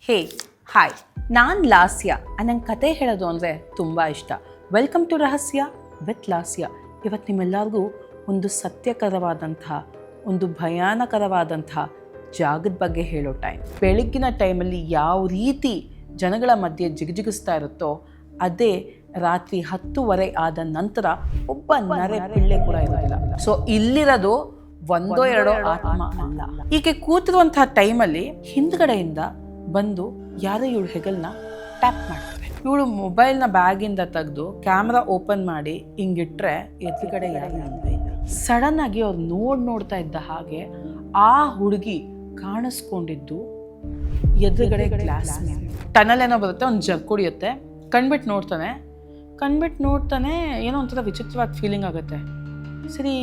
ಹೇ hi, ನಾನು ಲಾಸ್ಯ. ನಂಗೆ ಕತೆ ಹೇಳೋದು ಅಂದರೆ ತುಂಬ ಇಷ್ಟ. ವೆಲ್ಕಮ್ ಟು ರಹಸ್ಯ ವಿತ್ ಲಾಸ್ಯ. ಇವತ್ತು ನಿಮ್ಮೆಲ್ಲರಿಗೂ ಒಂದು ಸತ್ಯಕರವಾದಂಥ, ಒಂದು ಭಯಾನಕರವಾದಂಥ ಜಾಗದ ಬಗ್ಗೆ ಹೇಳೋ ಟೈಮ್. ಬೆಳಗ್ಗಿನ ಟೈಮಲ್ಲಿ ಯಾವ ರೀತಿ ಜನಗಳ ಮಧ್ಯೆ ಜಿಗಿಜಿಗಿಸ್ತಾ ಇರುತ್ತೋ ಅದೇ ರಾತ್ರಿ 10:30 ಆದ ನಂತರ ಒಬ್ಬ ನರೆ ಪಿಳ್ಳೆ ಕೂಡ ಇರೋದಿಲ್ಲ. ಸೊ ಇಲ್ಲಿರೋದು ಒಂದೋ ಎರಡೋ ಆತ್ಮ ಅಲ್ಲ. ಈಕೆ ಕೂತಿರುವಂಥ ಟೈಮಲ್ಲಿ ಹಿಂದ್ಗಡೆಯಿಂದ ಬಂದು ಯಾರೋ ಇವಳು ಹೆಗಲ್ನ ಟ್ಯಾಪ್ ಮಾಡ್ತಾರೆ. ಇವಳು ಮೊಬೈಲ್ನ ಬ್ಯಾಗಿಂದ ತೆಗೆದು ಕ್ಯಾಮ್ರಾ ಓಪನ್ ಮಾಡಿ ಹಿಂಗಿಟ್ರೆ ಎದುರುಗಡೆ ಯಾರು ಇಲ್ವೇ ಇಲ್ಲ. ಸಡನ್ ಆಗಿ ಅವ್ರು ನೋಡ್ತಾ ಇದ್ದ ಹಾಗೆ ಆ ಹುಡುಗಿ ಕಾಣಿಸ್ಕೊಂಡಿದ್ದು ಎದುರುಗಡೆ ಗ್ಲಾಸ್ ಮೇಲೆ. ಟನಲ್ ಏನೋ ಬರುತ್ತೆ, ಒಂದು ಜಗ್ ಕುಡಿಯುತ್ತೆ, ಕಣ್ಬಿಟ್ಟು ನೋಡ್ತಾನೆ. ಏನೋ ಒಂಥರ ವಿಚಿತ್ರವಾದ ಫೀಲಿಂಗ್ ಆಗುತ್ತೆ. ಸರಿ,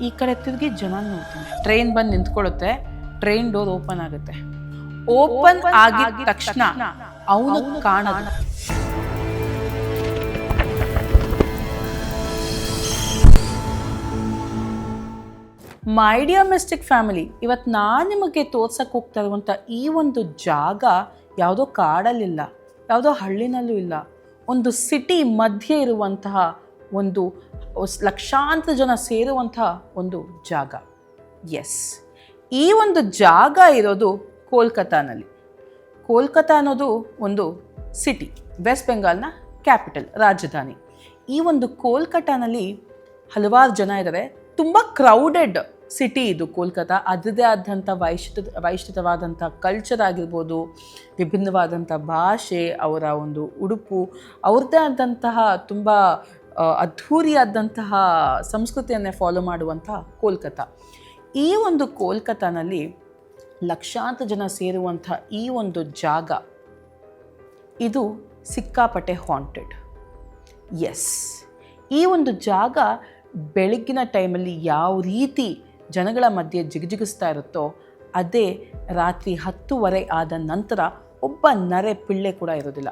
ಈ ಕಡೆ ತಿರುಗಿ ಜನ ನೋಡ್ತಾನೆ. ಟ್ರೈನ್ ಬಂದು ನಿಂತ್ಕೊಳ್ಳುತ್ತೆ, ಟ್ರೈನ್ ಡೋರ್ ಓಪನ್ ಆಗುತ್ತೆ. ಓಪನ್ ಆಗಿದ ತಕ್ಷಣ ಅವನು ಕಾಣೋದು ಮೈ ಡಿಯರ್ ಮಿಸ್ಟಿಕ್ ಫ್ಯಾಮಿಲಿ. ಇವತ್ತು ನಾನು ನಿಮಗೆ ತೋರ್ಸಕ್ಕೆ ಹೋಗ್ತಾ ಇರುವಂಥ ಈ ಒಂದು ಜಾಗ ಯಾವುದೋ ಕಾಡಲ್ಲಿಲ್ಲ, ಯಾವುದೋ ಹಳ್ಳಿನಲ್ಲೂ ಇಲ್ಲ, ಒಂದು ಸಿಟಿ ಮಧ್ಯೆ ಇರುವಂತಹ ಒಂದು ಲಕ್ಷಾಂತರ ಜನ ಸೇರುವಂತಹ ಒಂದು ಜಾಗ. ಎಸ್, ಈ ಒಂದು ಜಾಗ ಇರೋದು ಕೋಲ್ಕತ್ತಾನಲ್ಲಿ. ಕೋಲ್ಕತ್ತಾ ಅನ್ನೋದು ಒಂದು ಸಿಟಿ, ವೆಸ್ಟ್ ಬೆಂಗಾಲ್ನ ಕ್ಯಾಪಿಟಲ್, ರಾಜಧಾನಿ. ಈ ಒಂದು ಕೋಲ್ಕತ್ತಾನಲ್ಲಿ ಹಲವಾರು ಜನ ಇದ್ದಾರೆ. ತುಂಬ ಕ್ರೌಡೆಡ್ ಸಿಟಿ ಇದು ಕೋಲ್ಕತ್ತಾ. ಅದರದೇ ಆದಂಥ ವೈಶಿಷ್ಟ್ಯವಾದಂಥ ಕಲ್ಚರ್ ಆಗಿರ್ಬೋದು, ವಿಭಿನ್ನವಾದಂಥ ಭಾಷೆ, ಅವರ ಒಂದು ಉಡುಪು, ಅವ್ರದ್ದೇ ಆದಂತಹ ತುಂಬ ಅದ್ಧೂರಿಯಾದಂತಹ ಸಂಸ್ಕೃತಿಯನ್ನೇ ಫಾಲೋ ಮಾಡುವಂಥ ಕೋಲ್ಕತ್ತಾ. ಈ ಒಂದು ಕೋಲ್ಕತ್ತಾನಲ್ಲಿ ಲಕ್ಷಾಂತರ ಜನ ಸೇರುವಂಥ ಈ ಒಂದು ಜಾಗ ಇದು ಸಿಕ್ಕಾಪಟ್ಟೆ ಹಾಂಟೆಡ್. ಎಸ್, ಈ ಒಂದು ಜಾಗ ಬೆಳಗ್ಗಿನ ಟೈಮಲ್ಲಿ ಯಾವ ರೀತಿ ಜನಗಳ ಮಧ್ಯೆ ಜಿಗಿಜಿಗಿಸ್ತಾ ಇರುತ್ತೋ ಅದೇ ರಾತ್ರಿ 10:30 ಆದ ನಂತರ ಒಬ್ಬ ನರೆ ಪಿಳ್ಳೆ ಕೂಡ ಇರೋದಿಲ್ಲ.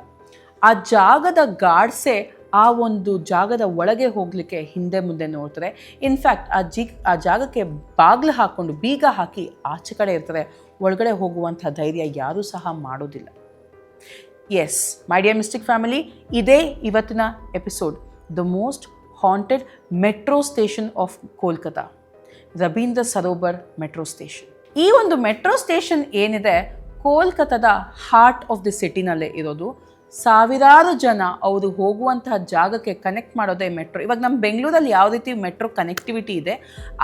ಆ ಜಾಗದ ಗಾಡ್ಸೆ ಆ ಒಂದು ಜಾಗದ ಒಳಗೆ ಹೋಗಲಿಕ್ಕೆ ಹಿಂದೆ ಮುಂದೆ ನೋಡ್ತಾರೆ. ಇನ್ಫ್ಯಾಕ್ಟ್ ಆ ಜಾಗಕ್ಕೆ ಬಾಗಿಲು ಹಾಕ್ಕೊಂಡು ಬೀಗ ಹಾಕಿ ಆಚೆ ಕಡೆ ಇರ್ತಾರೆ. ಒಳಗಡೆ ಹೋಗುವಂಥ ಧೈರ್ಯ ಯಾರೂ ಸಹ ಮಾಡೋದಿಲ್ಲ. Yes my dear mystic family, ಇದೇ ಇವತ್ತಿನ episode, the most haunted metro station of Kolkata, Rabindra Sarovar metro station. ಈ ಒಂದು ಮೆಟ್ರೋ ಸ್ಟೇಷನ್ ಏನಿದೆ ಕೋಲ್ಕತ್ತಾದ ಹಾರ್ಟ್ ಆಫ್ ದಿ ಸಿಟಿನಲ್ಲೇ ಇರೋದು. ಸಾವಿರಾರು ಜನ ಅವರು ಹೋಗುವಂತಹ ಜಾಗಕ್ಕೆ ಕನೆಕ್ಟ್ ಮಾಡೋದೇ ಮೆಟ್ರೋ. ಇವಾಗ ನಮ್ಮ ಬೆಂಗಳೂರಲ್ಲಿ ಯಾವ ರೀತಿ ಮೆಟ್ರೋ ಕನೆಕ್ಟಿವಿಟಿ ಇದೆ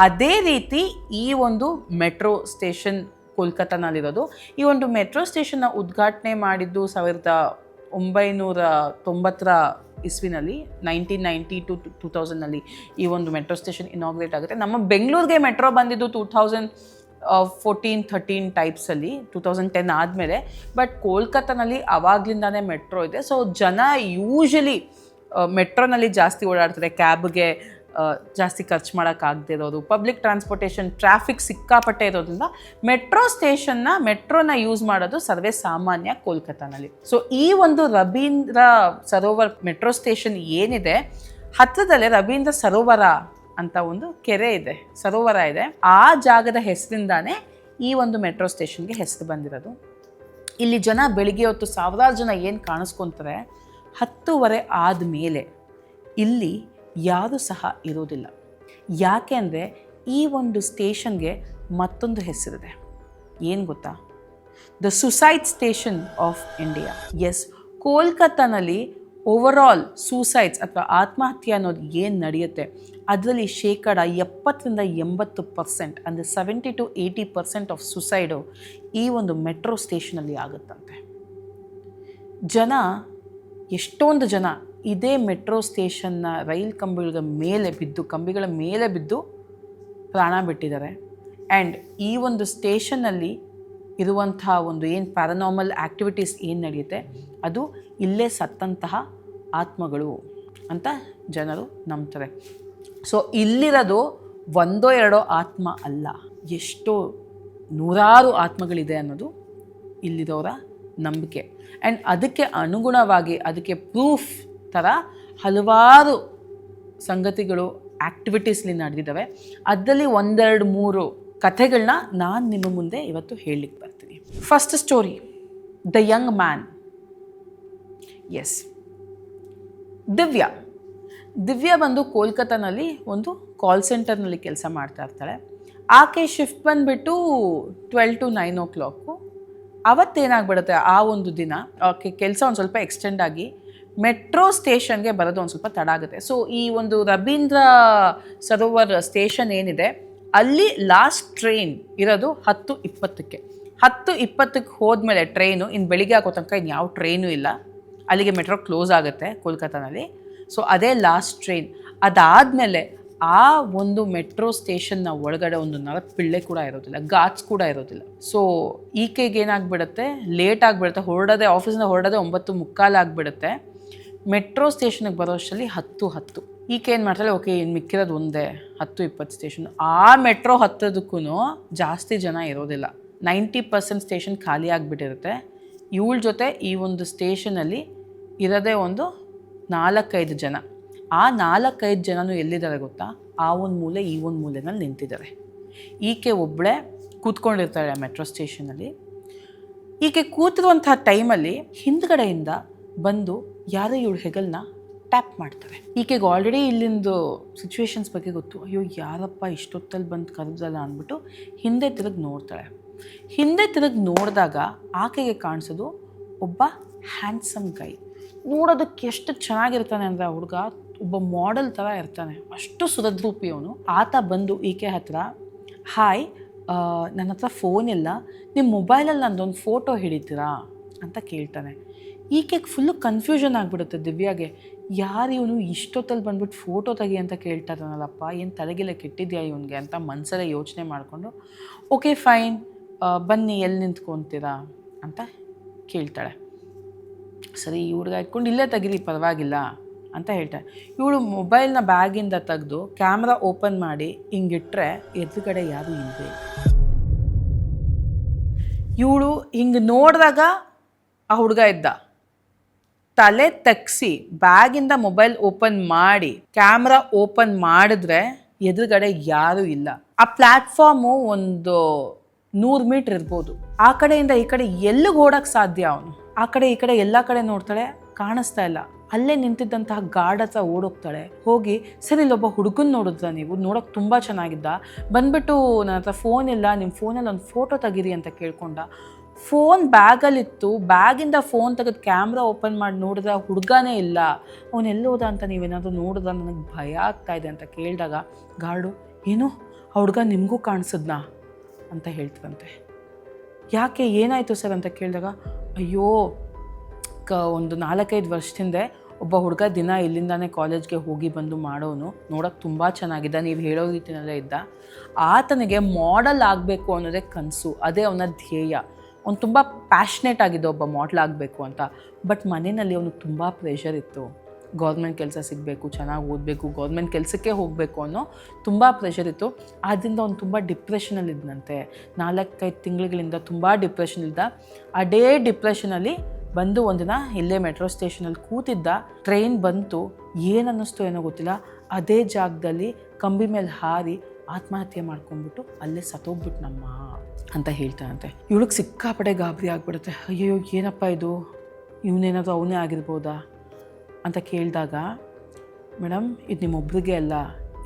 ಅದೇ ರೀತಿ ಈ ಒಂದು ಮೆಟ್ರೋ ಸ್ಟೇಷನ್ ಕೋಲ್ಕತ್ತಾನಲ್ಲಿರೋದು. ಈ ಒಂದು ಮೆಟ್ರೋ ಸ್ಟೇಷನ್ನ ಉದ್ಘಾಟನೆ ಮಾಡಿದ್ದು 1990 ಇಸ್ವಿನಲ್ಲಿ, 1990 to 2000ನಲ್ಲಿ ಈ ಒಂದು ಮೆಟ್ರೋ ಸ್ಟೇಷನ್ ಇನಾಗ್ರೇಟ್ ಆಗುತ್ತೆ. ನಮ್ಮ ಬೆಂಗಳೂರಿಗೆ ಮೆಟ್ರೋ ಬಂದಿದ್ದು 2014-13 ಟೈಪ್ಸಲ್ಲಿ, 2010 ಆದಮೇಲೆ. ಬಟ್ ಕೋಲ್ಕತ್ತಾನಲ್ಲಿ ಆವಾಗಲಿಂದಾನೇ ಮೆಟ್ರೋ ಇದೆ. ಸೊ ಜನ ಯೂಶಲಿ ಮೆಟ್ರೋನಲ್ಲಿ ಜಾಸ್ತಿ ಓಡಾಡ್ತಾರೆ. ಕ್ಯಾಬ್ಗೆ ಜಾಸ್ತಿ ಖರ್ಚು ಮಾಡೋಕ್ಕಾಗದೇ ಇರೋದು, ಪಬ್ಲಿಕ್ ಟ್ರಾನ್ಸ್ಪೋರ್ಟೇಷನ್, ಟ್ರಾಫಿಕ್ ಸಿಕ್ಕಾಪಟ್ಟೆ ಇರೋದ್ರಿಂದ ಮೆಟ್ರೋನ ಯೂಸ್ ಮಾಡೋದು ಸರ್ವೇ ಸಾಮಾನ್ಯ ಕೋಲ್ಕತ್ತಾನಲ್ಲಿ. ಸೊ ಈ ಒಂದು ರವೀಂದ್ರ ಸರೋವರ್ ಮೆಟ್ರೋ ಸ್ಟೇಷನ್ ಏನಿದೆ, ಹತ್ತಿರದಲ್ಲೇ ರವೀಂದ್ರ ಸರೋವರ ಅಂತ ಒಂದು ಕೆರೆ ಇದೆ, ಸರೋವರ ಇದೆ. ಆ ಜಾಗದ ಹೆಸರಿಂದಾನೇ ಈ ಒಂದು ಮೆಟ್ರೋ ಸ್ಟೇಷನ್ಗೆ ಹೆಸರು ಬಂದಿರೋದು. ಇಲ್ಲಿ ಜನ ಬೆಳಿಗ್ಗೆ ಹೊತ್ತು ಸಾವಿರಾರು ಜನ ಏನು ಕಾಣಿಸ್ಕೊತಾರೆ, 10:30 ಆದಮೇಲೆ ಇಲ್ಲಿ ಯಾರೂ ಸಹ ಇರೋದಿಲ್ಲ. ಯಾಕೆ ಅಂದರೆ ಈ ಒಂದು ಸ್ಟೇಷನ್ಗೆ ಮತ್ತೊಂದು ಹೆಸರಿದೆ. ಏನು ಗೊತ್ತಾ? The suicide station of India. Yes, ಕೋಲ್ಕತ್ತಾನಲ್ಲಿ ಓವರಾಲ್ ಸೂಸೈಡ್ಸ್ ಅಥವಾ ಆತ್ಮಹತ್ಯೆ ಅನ್ನೋದು ಏನು ನಡೆಯುತ್ತೆ ಅದರಲ್ಲಿ 70-80%, ಅಂದರೆ 70-80% ಆಫ್ ಸುಸೈಡು ಈ ಒಂದು ಮೆಟ್ರೋ ಸ್ಟೇಷನಲ್ಲಿ ಆಗುತ್ತಂತೆ. ಎಷ್ಟೊಂದು ಜನ ಇದೇ ಮೆಟ್ರೋ ಸ್ಟೇಷನ್ನ ರೈಲ್ ಕಂಬಿಗಳ ಮೇಲೆ ಬಿದ್ದು ಪ್ರಾಣ ಬಿಟ್ಟಿದ್ದಾರೆ. ಆ್ಯಂಡ್ ಈ ಒಂದು ಸ್ಟೇಷನ್ನಲ್ಲಿ ಇರುವಂಥ ಒಂದು ಏನು ಪ್ಯಾರನಾರ್ಮಲ್ ಆ್ಯಕ್ಟಿವಿಟೀಸ್ ಏನು ನಡೆಯುತ್ತೆ ಅದು ಇಲ್ಲೇ ಸತ್ತಂತಹ ಆತ್ಮಗಳು ಅಂತ ಜನರು ನಂಬ್ತಾರೆ. ಸೊ ಇಲ್ಲಿರೋದು ಒಂದೋ ಎರಡೋ ಆತ್ಮ ಅಲ್ಲ, ಎಷ್ಟೋ ನೂರಾರು ಆತ್ಮಗಳಿದೆ ಅನ್ನೋದು ಇಲ್ಲಿರೋರ ನಂಬಿಕೆ. ಆ್ಯಂಡ್ ಅದಕ್ಕೆ ಅನುಗುಣವಾಗಿ, ಅದಕ್ಕೆ ಪ್ರೂಫ್ ಥರ ಹಲವಾರು ಸಂಗತಿಗಳು, ಆ್ಯಕ್ಟಿವಿಟೀಸ್ಲಿ ನಡೆದಿದ್ದಾವೆ. ಅದರಲ್ಲಿ 1-2-3 ಕಥೆಗಳನ್ನ ನಾನು ನಿಮ್ಮ ಮುಂದೆ ಇವತ್ತು ಹೇಳಲಿಕ್ಕೆ ಬರ್ತೀನಿ. First story, the young man. Yes, Divya ಬಂದು ಕೋಲ್ಕತ್ತಾನಲ್ಲಿ ಒಂದು ಕಾಲ್ ಸೆಂಟರ್ನಲ್ಲಿ ಕೆಲಸ ಮಾಡ್ತಾ ಇರ್ತಾಳೆ. ಆಕೆ ಶಿಫ್ಟ್ ಬಂದುಬಿಟ್ಟು 12 to 9 o'clock. ಅವತ್ತೇನಾಗ್ಬಿಡುತ್ತೆ, ಆ ಒಂದು ದಿನ ಆಕೆ ಕೆಲಸ ಒಂದು ಸ್ವಲ್ಪ ಎಕ್ಸ್ಟೆಂಡ್ ಆಗಿ ಮೆಟ್ರೋ ಸ್ಟೇಷನ್ಗೆ ಬರೋದು ಒಂದು ಸ್ವಲ್ಪ ತಡ ಆಗುತ್ತೆ. ಸೊ ಈ ಒಂದು ರವೀಂದ್ರ ಸರೋವರ್ ಸ್ಟೇಷನ್ ಏನಿದೆ ಅಲ್ಲಿ ಲಾಸ್ಟ್ ಟ್ರೈನ್ ಇರೋದು 10:20. 10:20 ಹೋದ್ಮೇಲೆ ಟ್ರೈನು ಇನ್ನು ಬೆಳಿಗ್ಗೆ ಆಗೋ ತನಕ ಇನ್ನು ಯಾವ ಟ್ರೈನು ಇಲ್ಲ, ಅಲ್ಲಿಗೆ ಮೆಟ್ರೋ ಕ್ಲೋಸ್ ಆಗುತ್ತೆ ಕೋಲ್ಕತ್ತಾನಲ್ಲಿ. ಸೊ ಅದೇ ಲಾಸ್ಟ್ ಟ್ರೈನ್. ಅದಾದಮೇಲೆ ಆ ಒಂದು ಮೆಟ್ರೋ ಸ್ಟೇಷನ್ನ ಒಳಗಡೆ ಒಂದು ನರಪಿಳ್ಳೆ ಕೂಡ ಇರೋದಿಲ್ಲ, ಗಾಟ್ಸ್ ಕೂಡ ಇರೋದಿಲ್ಲ. ಸೊ ಈಕೆಗೆ ಏನಾಗ್ಬಿಡುತ್ತೆ, ಲೇಟ್ ಆಗಿಬಿಡುತ್ತೆ. ಆಫೀಸಿಂದ ಹೊರಡೋದೇ 9:45 ಆಗಿಬಿಡುತ್ತೆ. ಮೆಟ್ರೋ ಸ್ಟೇಷನ್ಗೆ ಬರೋ ಅಷ್ಟರಲ್ಲಿ 10:10. ಈಕೆ ಏನು ಮಾಡ್ತಾಳೆ, ಓಕೆ ಇನ್ನು ಮಿಕ್ಕಿರೋದು ಒಂದೇ 10:20 ಸ್ಟೇಷನ್. ಆ ಮೆಟ್ರೋ ಹತ್ತೋದಕ್ಕೂ ಜಾಸ್ತಿ ಜನ ಇರೋದಿಲ್ಲ, 90% ಸ್ಟೇಷನ್ ಖಾಲಿ ಆಗಿಬಿಟ್ಟಿರುತ್ತೆ. ಇವಳ ಜೊತೆ ಈ ಒಂದು ಸ್ಟೇಷನಲ್ಲಿ ಇರೋದೇ ಒಂದು 4-5 ಜನ. ಆ 4-5 ಜನನೂ ಎಲ್ಲಿದ್ದಾರೆ ಗೊತ್ತಾ, ಆ ಒಂದು ಮೂಲೆ ಈ ಒಂದು ಮೂಲೆನಲ್ಲಿ ನಿಂತಿದ್ದಾರೆ. ಈಕೆ ಒಬ್ಬಳೇ ಕೂತ್ಕೊಂಡಿರ್ತಾಳೆ ಆ ಮೆಟ್ರೋ ಸ್ಟೇಷನಲ್ಲಿ. ಈಕೆ ಕೂತಿರುವಂಥ ಟೈಮಲ್ಲಿ ಹಿಂದ್ಗಡೆಯಿಂದ ಬಂದು ಯಾರೋ ಇವಳು ಹೆಗಲನ್ನ ಟ್ಯಾಪ್ ಮಾಡ್ತಾರೆ. ಈಕೆಗೆ ಆಲ್ರೆಡಿ ಇಲ್ಲಿಂದು ಸಿಚುವೇಶನ್ಸ್ ಬಗ್ಗೆ ಗೊತ್ತು. ಅಯ್ಯೋ ಯಾರಪ್ಪ ಇಷ್ಟೊತ್ತಲ್ಲಿ ಬಂದು ಕರೆದಲ್ಲ ಅಂದ್ಬಿಟ್ಟು ಹಿಂದೆ ತಿರುಗಿ ನೋಡ್ತಾಳೆ. ಹಿಂದೆ ತಿರುಗಿ ನೋಡಿದಾಗ ಆಕೆಗೆ ಕಾಣಿಸೋದು ಒಬ್ಬ ಹ್ಯಾಂಡ್ಸಮ್ ಗೈ. ನೋಡೋದಕ್ಕೆ ಎಷ್ಟು ಚೆನ್ನಾಗಿರ್ತಾನೆ ಅಂದರೆ ಹುಡುಗ ಒಬ್ಬ ಮಾಡೆಲ್ ಥರ ಇರ್ತಾನೆ, ಅಷ್ಟು ಸುರದ್ರೂಪಿ ಅವನು. ಆತ ಬಂದು ಈಕೆ ಹತ್ರ, ಹಾಯ್ ನನ್ನ ಹತ್ರ ಫೋನ್ ಇಲ್ಲ, ನಿಮ್ಮ ಮೊಬೈಲಲ್ಲಿ ನಂದೊಂದು ಫೋಟೋ ಹಿಡಿತೀರಾ ಅಂತ ಕೇಳ್ತಾನೆ. ಈಕೆಗೆ ಫುಲ್ಲು ಕನ್ಫ್ಯೂಷನ್ ಆಗಿಬಿಡುತ್ತೆ ದಿವ್ಯಾಗೆ. ಯಾರು ಇವನು ಇಷ್ಟೊತ್ತಲ್ಲಿ ಬಂದ್ಬಿಟ್ಟು ಫೋಟೋ ತೆಗಿ ಅಂತ ಕೇಳ್ತಾರನಲ್ಲಪ್ಪ, ಏನು ತಲೆಗೆಲ್ಲ ಕೆಟ್ಟಿದ್ಯಾ ಇವನಿಗೆ ಅಂತ ಮನಸ್ಸಲ್ಲೇ ಯೋಚನೆ ಮಾಡಿಕೊಂಡು, ಓಕೆ ಫೈನ್ ಬನ್ನಿ ಎಲ್ಲಿ ನಿಂತ್ಕೊತೀರಾ ಅಂತ ಕೇಳ್ತಾಳೆ. ಸರಿ ಈ ಹುಡುಗ ಇಟ್ಕೊಂಡು ಇಲ್ಲೇ ತೆಗೀರಿ ಪರವಾಗಿಲ್ಲ ಅಂತ ಹೇಳ್ತಾಳೆ. ಇವಳು ಮೊಬೈಲ್ನ ಬ್ಯಾಗಿಂದ ತೆಗೆದು ಕ್ಯಾಮ್ರಾ ಓಪನ್ ಮಾಡಿ ಹಿಂಗಿಟ್ರೆ ಎದುರುಗಡೆ ಯಾರೂ ಇಲ್ಲದೆ. ಇವಳು ಹಿಂಗೆ ನೋಡಿದಾಗ ಆ ಹುಡುಗ ಇದ್ದ. ತಲೆ ತಗ್ಸಿ ಬ್ಯಾಗಿಂದ ಮೊಬೈಲ್ ಓಪನ್ ಮಾಡಿ ಕ್ಯಾಮ್ರಾ ಓಪನ್ ಮಾಡಿದ್ರೆ ಎದುರುಗಡೆ ಯಾರೂ ಇಲ್ಲ. ಆ ಪ್ಲ್ಯಾಟ್ಫಾರ್ಮು ಒಂದು 100 ಮೀಟ್ರ್ ಇರ್ಬೋದು. ಆ ಕಡೆಯಿಂದ ಈ ಕಡೆ ಎಲ್ಲಿಗೆ ಓಡೋಕ್ಕೆ ಸಾಧ್ಯ ಅವನು? ಆ ಕಡೆ ಈ ಕಡೆ ಎಲ್ಲ ಕಡೆ ನೋಡ್ತಾಳೆ, ಕಾಣಿಸ್ತಾ ಇಲ್ಲ. ಅಲ್ಲೇ ನಿಂತಿದ್ದಂತಹ ಗಾರ್ಡ್ ಹತ್ರ ಓಡೋಗ್ತಾಳೆ. ಹೋಗಿ ಸರಿ ಇಲ್ಲೊಬ್ಬ ಹುಡುಗನ ನೋಡಿದ್ರ, ನೀವು ನೋಡೋಕೆ ತುಂಬ ಚೆನ್ನಾಗಿದ್ದ, ಬಂದ್ಬಿಟ್ಟು ನನ್ನ ಹತ್ರ ಫೋನ್ ಇಲ್ಲ, ನಿಮ್ಮ ಫೋನಲ್ಲಿ ಒಂದು ಫೋಟೋ ತೆಗೀರಿ ಅಂತ ಕೇಳ್ಕೊಂಡ. ಫೋನ್ ಬ್ಯಾಗಲ್ಲಿತ್ತು, ಬ್ಯಾಗಿಂದ ಫೋನ್ ತೆಗೆದು ಕ್ಯಾಮ್ರಾ ಓಪನ್ ಮಾಡಿ ನೋಡಿದ್ರೆ ಹುಡುಗನೇ ಇಲ್ಲ. ಅವನೆಲ್ಲ ಹೋದ ಅಂತ ನೀವೇನಾದರೂ ನೋಡಿದ್ರೆ ನನಗೆ ಭಯ ಆಗ್ತಾಯಿದೆ ಅಂತ ಕೇಳಿದಾಗ ಗಾರ್ಡು, ಏನು ಆ ಹುಡುಗ ನಿಮಗೂ ಕಾಣಿಸಿದ್ನಾ ಅಂತ ಹೇಳ್ತಾರಂತೆ. ಯಾಕೆ ಏನಾಯಿತು ಸರ್ ಅಂತ ಕೇಳಿದಾಗ, ಅಯ್ಯೋ ಒಂದು 4-5 ವರ್ಷದಿಂದ ಒಬ್ಬ ಹುಡುಗ ದಿನ ಇಲ್ಲಿಂದಾನೇ ಕಾಲೇಜ್ಗೆ ಹೋಗಿ ಬಂದು ಮಾಡೋನು, ನೋಡೋಕೆ ತುಂಬ ಚೆನ್ನಾಗಿದ್ದ, ನೀವು ಹೇಳೋ ರೀತಿಯಲ್ಲೇ ಇದ್ದ. ಆತನಿಗೆ ಮಾಡೆಲ್ ಆಗಬೇಕು ಅನ್ನೋದೇ ಕನಸು, ಅದೇ ಅವನ ಧ್ಯೇಯ. ಅವ್ನು ತುಂಬ ಪ್ಯಾಷನೇಟ್ ಆಗಿದ್ದ ಒಬ್ಬ ಮಾಡೆಲ್ ಆಗಬೇಕು ಅಂತ. ಬಟ್ ಮನೆಯಲ್ಲಿ ಅವನಿಗೆ ತುಂಬ ಪ್ರೆಷರ್ ಇತ್ತು. ಗೌರ್ಮೆಂಟ್ ಕೆಲಸ ಸಿಗಬೇಕು, ಚೆನ್ನಾಗಿ ಓದಬೇಕು, ಗೌರ್ಮೆಂಟ್ ಕೆಲಸಕ್ಕೆ ಹೋಗಬೇಕು ಅನ್ನೋ ತುಂಬ ಪ್ರೆಷರ್ ಇತ್ತು. ಆದ್ದರಿಂದ ಅವ್ನು ತುಂಬ ಡಿಪ್ರೆಷನಲ್ಲಿದ್ದನಂತೆ. 4-5 ತಿಂಗಳಿಂದ ತುಂಬ ಡಿಪ್ರೆಷನಲ್ಲಿದ್ದ. ಅದೇ ಡಿಪ್ರೆಷನಲ್ಲಿ ಬಂದು ಒಂದಿನ ಇಲ್ಲೇ ಮೆಟ್ರೋ ಸ್ಟೇಷನಲ್ಲಿ ಕೂತಿದ್ದ. ಟ್ರೈನ್ ಬಂತು, ಏನು ಅನ್ನಿಸ್ತೋ ಏನೋ ಗೊತ್ತಿಲ್ಲ, ಅದೇ ಜಾಗದಲ್ಲಿ ಕಂಬಿ ಮೇಲೆ ಹಾರಿ ಆತ್ಮಹತ್ಯೆ ಮಾಡ್ಕೊಂಡ್ಬಿಟ್ಟು ಅಲ್ಲೇ ಸತ್ತೋಗ್ಬಿಟ್ಟು ನಮ್ಮ ಅಂತ ಹೇಳ್ತಾನಂತೆ. ಇವಳಿಗೆ ಸಿಕ್ಕಾಪಡೆ ಗಾಬರಿ ಆಗಿಬಿಡುತ್ತೆ. ಅಯ್ಯೋ ಏನಪ್ಪ ಇದು, ಇವನೇನಾದರೂ ಅವನೇ ಆಗಿರ್ಬೋದಾ ಅಂತ ಕೇಳಿದಾಗ, ಮೇಡಮ್ ಇದು ನಿಮ್ಮೊಬ್ರಿಗೆ ಅಲ್ಲ,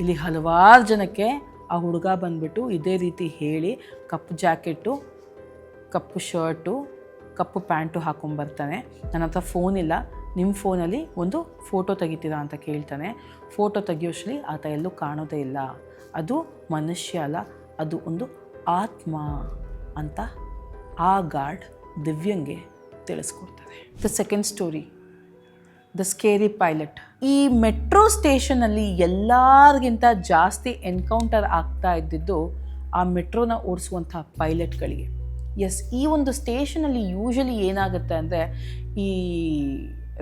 ಇಲ್ಲಿ ಹಲವಾರು ಜನಕ್ಕೆ ಆ ಹುಡುಗ ಬಂದುಬಿಟ್ಟು ಇದೇ ರೀತಿ ಹೇಳಿ ಕಪ್ಪು ಜಾಕೆಟು, ಕಪ್ಪು ಶರ್ಟು, ಕಪ್ಪು ಪ್ಯಾಂಟು ಹಾಕ್ಕೊಂಬರ್ತಾನೆ. ನನ್ನ ಹತ್ರ ಫೋನ್ ಇಲ್ಲ, ನಿಮ್ಮ ಫೋನಲ್ಲಿ ಒಂದು ಫೋಟೋ ತೆಗಿತೀರಾ ಅಂತ ಕೇಳ್ತಾನೆ. ಫೋಟೋ ತೆಗಿಯೋಷ್ಟರಲ್ಲಿ ಆತ ಎಲ್ಲೂ ಕಾಣೋದೇ ಇಲ್ಲ. ಅದು ಮನುಷ್ಯ ಅಲ್ಲ, ಅದು ಒಂದು ಆತ್ಮ ಅಂತ ಆ ಗಾರ್ಡ್ ದಿವ್ಯಂಗೆ ತಿಳಿಸ್ಕೊಡ್ತಾರೆ. The second story, the scary pilot. ಈ ಮೆಟ್ರೋ ಸ್ಟೇಷನಲ್ಲಿ ಎಲ್ಲರಿಗಿಂತ ಜಾಸ್ತಿ ಎನ್ಕೌಂಟರ್ ಆಗ್ತಾ ಇದ್ದಿದ್ದು ಆ ಮೆಟ್ರೋನ ಓಡಿಸುವಂಥ ಪೈಲಟ್ಗಳಿಗೆ. ಎಸ್, ಈ ಒಂದು ಸ್ಟೇಷನಲ್ಲಿ ಯೂಶಲಿ ಏನಾಗುತ್ತೆ ಅಂದರೆ, ಈ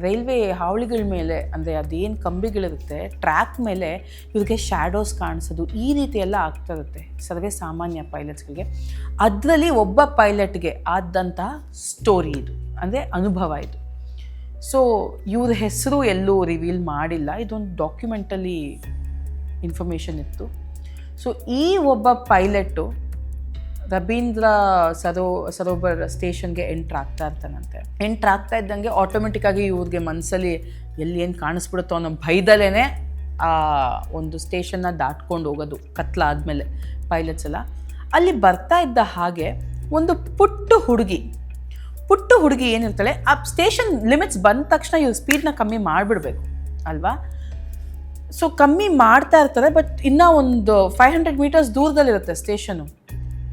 ರೈಲ್ವೆ ಹಾವಳಿಗಳ ಮೇಲೆ, ಅಂದರೆ ಅದೇನು ಕಂಬಿಗಳಿರುತ್ತೆ ಟ್ರ್ಯಾಕ್ ಮೇಲೆ ಇವ್ರಿಗೆ ಶ್ಯಾಡೋಸ್ ಕಾಣಿಸೋದು, ಈ ರೀತಿ ಎಲ್ಲ ಆಗ್ತಾ ಇರುತ್ತೆ ಸರ್ವೇ ಸಾಮಾನ್ಯ ಪೈಲಟ್ಸ್ಗಳಿಗೆ. ಅದರಲ್ಲಿ ಒಬ್ಬ ಪೈಲಟ್ಗೆ ಆದಂತಹ ಸ್ಟೋರಿ ಇದು, ಅಂದರೆ ಅನುಭವ ಇದು. ಸೊ ಇವ್ರ ಹೆಸರು ಎಲ್ಲೂ ರಿವೀಲ್ ಮಾಡಿಲ್ಲ, ಇದೊಂದು ಡಾಕ್ಯುಮೆಂಟಲ್ಲಿ ಇನ್ಫಾರ್ಮೇಷನ್ ಇತ್ತು. ಸೊ ಈ ಒಬ್ಬ ಪೈಲಟ್ಟು ರವೀಂದ್ರ ಸರೋವರ್ ಸ್ಟೇಷನ್ಗೆ ಎಂಟ್ರ್ ಆಗ್ತಾ ಇರ್ತಾನಂತೆ. ಎಂಟ್ರ್ ಆಗ್ತಾ ಇದ್ದಂಗೆ ಆಟೋಮೆಟಿಕ್ಕಾಗಿ ಇವ್ರಿಗೆ ಮನಸ್ಸಲ್ಲಿ ಎಲ್ಲಿ ಏನು ಕಾಣಿಸ್ಬಿಡುತ್ತೋ ಅನ್ನೋ ಭಯದಲ್ಲೇ ಆ ಒಂದು ಸ್ಟೇಷನ್ನ ದಾಟ್ಕೊಂಡು ಹೋಗೋದು ಕತ್ಲಾದ್ಮೇಲೆ ಪೈಲಟ್ಸ್ ಎಲ್ಲ. ಅಲ್ಲಿ ಬರ್ತಾ ಇದ್ದ ಹಾಗೆ ಒಂದು ಪುಟ್ಟ ಹುಡುಗಿ ಏನಿರ್ತಾಳೆ, ಆ ಸ್ಟೇಷನ್ ಲಿಮಿಟ್ಸ್ ಬಂದ ತಕ್ಷಣ ಇವ್ರು ಸ್ಪೀಡ್ನ ಕಮ್ಮಿ ಮಾಡಿಬಿಡ್ಬೇಕು ಅಲ್ವಾ. ಸೊ ಕಮ್ಮಿ ಮಾಡ್ತಾ ಇರ್ತಾರೆ, ಬಟ್ ಇನ್ನೂ ಒಂದು 500 ಮೀಟರ್ಸ್ ದೂರದಲ್ಲಿರುತ್ತೆ ಸ್ಟೇಷನು.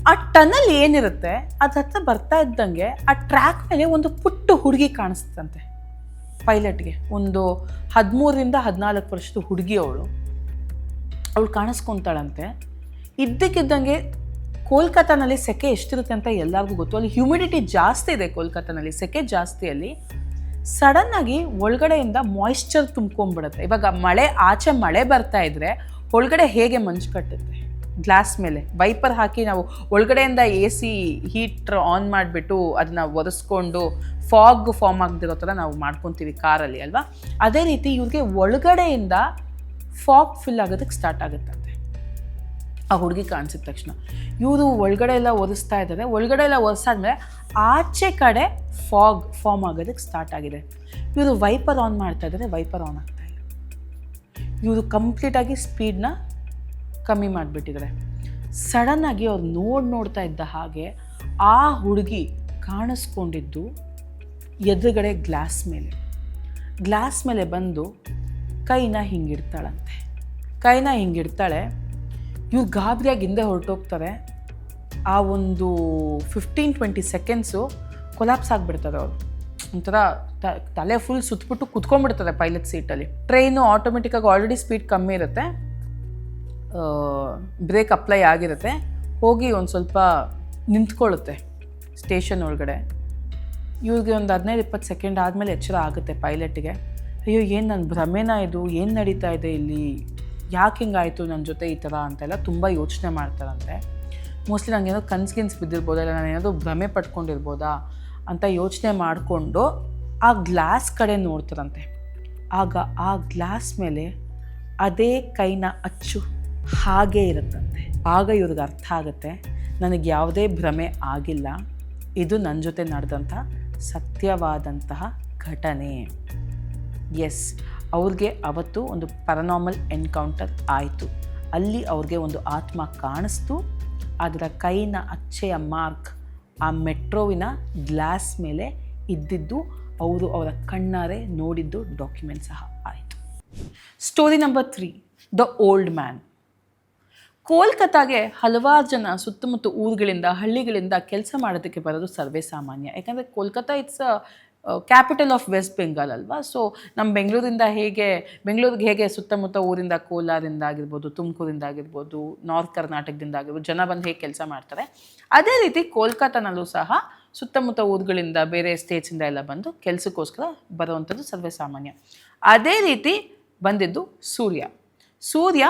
ಆ ಟನಲ್ ಏನಿರುತ್ತೆ ಅದ್ರ ಹತ್ರ ಬರ್ತಾ ಇದ್ದಂಗೆ ಆ ಟ್ರ್ಯಾಕ್ ಮೇಲೆ ಒಂದು ಪುಟ್ಟ ಹುಡುಗಿ ಕಾಣಿಸ್ತಂತೆ ಪೈಲಟ್ಗೆ. ಒಂದು 13 14 ವರ್ಷದ ಹುಡುಗಿ ಅವಳು ಕಾಣಿಸ್ಕೊತಾಳಂತೆ. ಇದ್ದಕ್ಕಿದ್ದಂಗೆ ಕೋಲ್ಕತ್ತಾನಲ್ಲಿ ಸೆಕೆ ಎಷ್ಟಿರುತ್ತೆ ಅಂತ ಎಲ್ಲರಿಗೂ ಗೊತ್ತು. ಅಲ್ಲಿ ಹ್ಯೂಮಿಡಿಟಿ ಜಾಸ್ತಿ ಇದೆ, ಕೋಲ್ಕತ್ತಾನಲ್ಲಿ ಸೆಕೆ ಜಾಸ್ತಿ. ಅಲ್ಲಿ ಸಡನ್ನಾಗಿ ಒಳಗಡೆಯಿಂದ ಮಾಯಿಶ್ಚರ್ ತುಂಬ್ಕೊಂಡ್ಬಿಡುತ್ತೆ. ಇವಾಗ ಮಳೆ ಬರ್ತಾ ಇದ್ರೆ ಒಳಗಡೆ ಹೇಗೆ ಮಂಜು ಕಟ್ಟುತ್ತೆ ಗ್ಲಾಸ್ ಮೇಲೆ, ವೈಪರ್ ಹಾಕಿ ನಾವು ಒಳಗಡೆಯಿಂದ AC ಹೀಟ್ರ್ ಆನ್ ಮಾಡಿಬಿಟ್ಟು ಅದನ್ನ ಒರೆಸ್ಕೊಂಡು ಫಾಗ್ ಫಾರ್ಮ್ ಆಗದಿರೋ ಥರ ನಾವು ಮಾಡ್ಕೊತೀವಿ ಕಾರಲ್ಲಿ ಅಲ್ವಾ. ಅದೇ ರೀತಿ ಇವ್ರಿಗೆ ಒಳಗಡೆಯಿಂದ ಫಾಗ್ ಫಿಲ್ ಆಗೋದಕ್ಕೆ ಸ್ಟಾರ್ಟ್ ಆಗುತ್ತಂತೆ ಆ ಹುಡುಗಿ ಕಾಣಿಸಿದ ತಕ್ಷಣ. ಇವರು ಒಳಗಡೆ ಎಲ್ಲ ಒರೆಸ್ತಾ ಇದ್ದಾರೆ. ಒಳಗಡೆ ಎಲ್ಲ ಒರೆಸಾದ್ಮೇಲೆ ಆಚೆ ಕಡೆ ಫಾಗ್ ಫಾರ್ಮ್ ಆಗೋದಕ್ಕೆ ಸ್ಟಾರ್ಟ್ ಆಗಿದೆ. ಇವರು ವೈಪರ್ ಆನ್ ಮಾಡ್ತಾ ಇದ್ದಾರೆ, ವೈಪರ್ ಆನ್ ಆಗ್ತಾ ಇಲ್ಲ. ಇವರು ಕಂಪ್ಲೀಟಾಗಿ ಸ್ಪೀಡ್ನ ಕಮ್ಮಿ ಮಾಡಿಬಿಟ್ಟಿದ್ದಾರೆ. ಸಡನ್ನಾಗಿ ಅವ್ರು ನೋಡ್ತಾ ಇದ್ದ ಹಾಗೆ ಆ ಹುಡುಗಿ ಕಾಣಿಸ್ಕೊಂಡಿದ್ದು ಎದುರುಗಡೆ ಗ್ಲಾಸ್ ಮೇಲೆ ಬಂದು ಕೈನ ಹಿಂಗಿಡ್ತಾಳೆ. ಇವ್ರು ಗಾಬರಿಯಾಗಿ ಹಿಂದೆ ಹೊರಟೋಗ್ತಾರೆ. ಆ ಒಂದು 15-20 ಸೆಕೆಂಡ್ಸು ಕೊಲಾಪ್ಸ್ ಆಗಿಬಿಡ್ತಾರೆ ಅವರು. ಒಂಥರ ತಲೆ ಫುಲ್ ಸುತ್ತಬಿಟ್ಟು ಕುತ್ಕೊಂಡ್ಬಿಡ್ತಾರೆ ಪೈಲಟ್ ಸೀಟಲ್ಲಿ. ಟ್ರೈನು ಆಟೋಮೆಟಿಕ್ಕಾಗಿ ಆಲ್ರೆಡಿ ಸ್ಪೀಡ್ ಕಮ್ಮಿ ಇರುತ್ತೆ, ಬ್ರೇಕ್ ಅಪ್ಲೈ ಆಗಿರುತ್ತೆ, ಹೋಗಿ ಒಂದು ಸ್ವಲ್ಪ ನಿಂತ್ಕೊಳ್ಳುತ್ತೆ ಸ್ಟೇಷನ್ ಒಳಗಡೆ. ಇವ್ರಿಗೆ ಒಂದು 15-20 ಸೆಕೆಂಡ್ ಆದಮೇಲೆ ಎಚ್ಚರ ಆಗುತ್ತೆ ಪೈಲಟ್ಗೆ. ಅಯ್ಯೋ ಏನು ನನ್ನ ಭ್ರಮೆನಾ ಇದು, ಏನು ನಡೀತಾ ಇದೆ ಇಲ್ಲಿ, ಯಾಕೆ ಹಿಂಗಾಯಿತು ನನ್ನ ಜೊತೆ ಈ ಥರ ಅಂತೆಲ್ಲ ತುಂಬ ಯೋಚನೆ ಮಾಡ್ತಾರಂತೆ. ಮೋಸ್ಟ್ಲಿ ನನಗೇನೋ ಕನ್ಸು ಬಿದ್ದಿರ್ಬೋದಾ, ಇಲ್ಲ ನಾನು ಏನಾದರೂ ಭ್ರಮೆ ಪಟ್ಕೊಂಡಿರ್ಬೋದಾ ಅಂತ ಯೋಚನೆ ಮಾಡಿಕೊಂಡು ಆ ಗ್ಲಾಸ್ ಕಡೆ ನೋಡ್ತಾರಂತೆ. ಆಗ ಆ ಗ್ಲಾಸ್ ಮೇಲೆ ಅದೇ ಕೈನ ಅಚ್ಚು ಹಾಗೇ ಇರುತ್ತಂತೆ. ಆಗ ಇವ್ರಿಗೆ ಅರ್ಥ ಆಗುತ್ತೆ, ನನಗೆ ಯಾವುದೇ ಭ್ರಮೆ ಆಗಿಲ್ಲ, ಇದು ನನ್ನ ಜೊತೆ ನಡೆದಂಥ ಸತ್ಯವಾದಂತಹ ಘಟನೆ. ಎಸ್, ಅವ್ರಿಗೆ ಅವತ್ತು ಒಂದು ಪ್ಯಾರಾನಾರ್ಮಲ್ ಎನ್ಕೌಂಟರ್ ಆಯಿತು. ಅಲ್ಲಿ ಅವ್ರಿಗೆ ಒಂದು ಆತ್ಮ ಕಾಣಿಸ್ತು. ಅದರ ಕೈನ ಅಚ್ಚೆಯ ಮಾರ್ಕ್ ಆ ಮೆಟ್ರೋವಿನ ಗ್ಲಾಸ್ ಮೇಲೆ ಇದ್ದಿದ್ದು ಅವರು ಅವರ ಕಣ್ಣಾರೆ ನೋಡಿದ್ದು ಡಾಕ್ಯುಮೆಂಟ್ ಸಹ ಆಯಿತು. Story number 3, the old man. ಕೋಲ್ಕತ್ತಾಗೆ ಹಲವಾರು ಜನ ಸುತ್ತಮುತ್ತ ಊರುಗಳಿಂದ ಹಳ್ಳಿಗಳಿಂದ ಕೆಲಸ ಮಾಡೋದಕ್ಕೆ ಬರೋದು ಸರ್ವೇ ಸಾಮಾನ್ಯ. ಯಾಕಂದರೆ Kolkata it's capital of West Bengal ಅಲ್ವಾ. ಸೊ ನಮ್ಮ ಬೆಂಗಳೂರಿಗೆ ಹೇಗೆ ಸುತ್ತಮುತ್ತ ಊರಿಂದ, ಕೋಲಾರಿಂದ ಆಗಿರ್ಬೋದು, ತುಮಕೂರಿಂದ ಆಗಿರ್ಬೋದು, ನಾರ್ತ್ ಕರ್ನಾಟಕದಿಂದ ಆಗಿರ್ಬೋದು ಜನ ಬಂದು ಹೇಗೆ ಕೆಲಸ ಮಾಡ್ತಾರೆ, ಅದೇ ರೀತಿ ಕೋಲ್ಕತ್ತಾನಲ್ಲೂ ಸಹ ಸುತ್ತಮುತ್ತ ಊರುಗಳಿಂದ, ಬೇರೆ ಸ್ಟೇಟ್ಸಿಂದ ಎಲ್ಲ ಬಂದು ಕೆಲಸಕ್ಕೋಸ್ಕರ ಬರುವಂಥದ್ದು ಸರ್ವೇ ಸಾಮಾನ್ಯ. ಅದೇ ರೀತಿ ಬಂದಿದ್ದು ಸೂರ್ಯ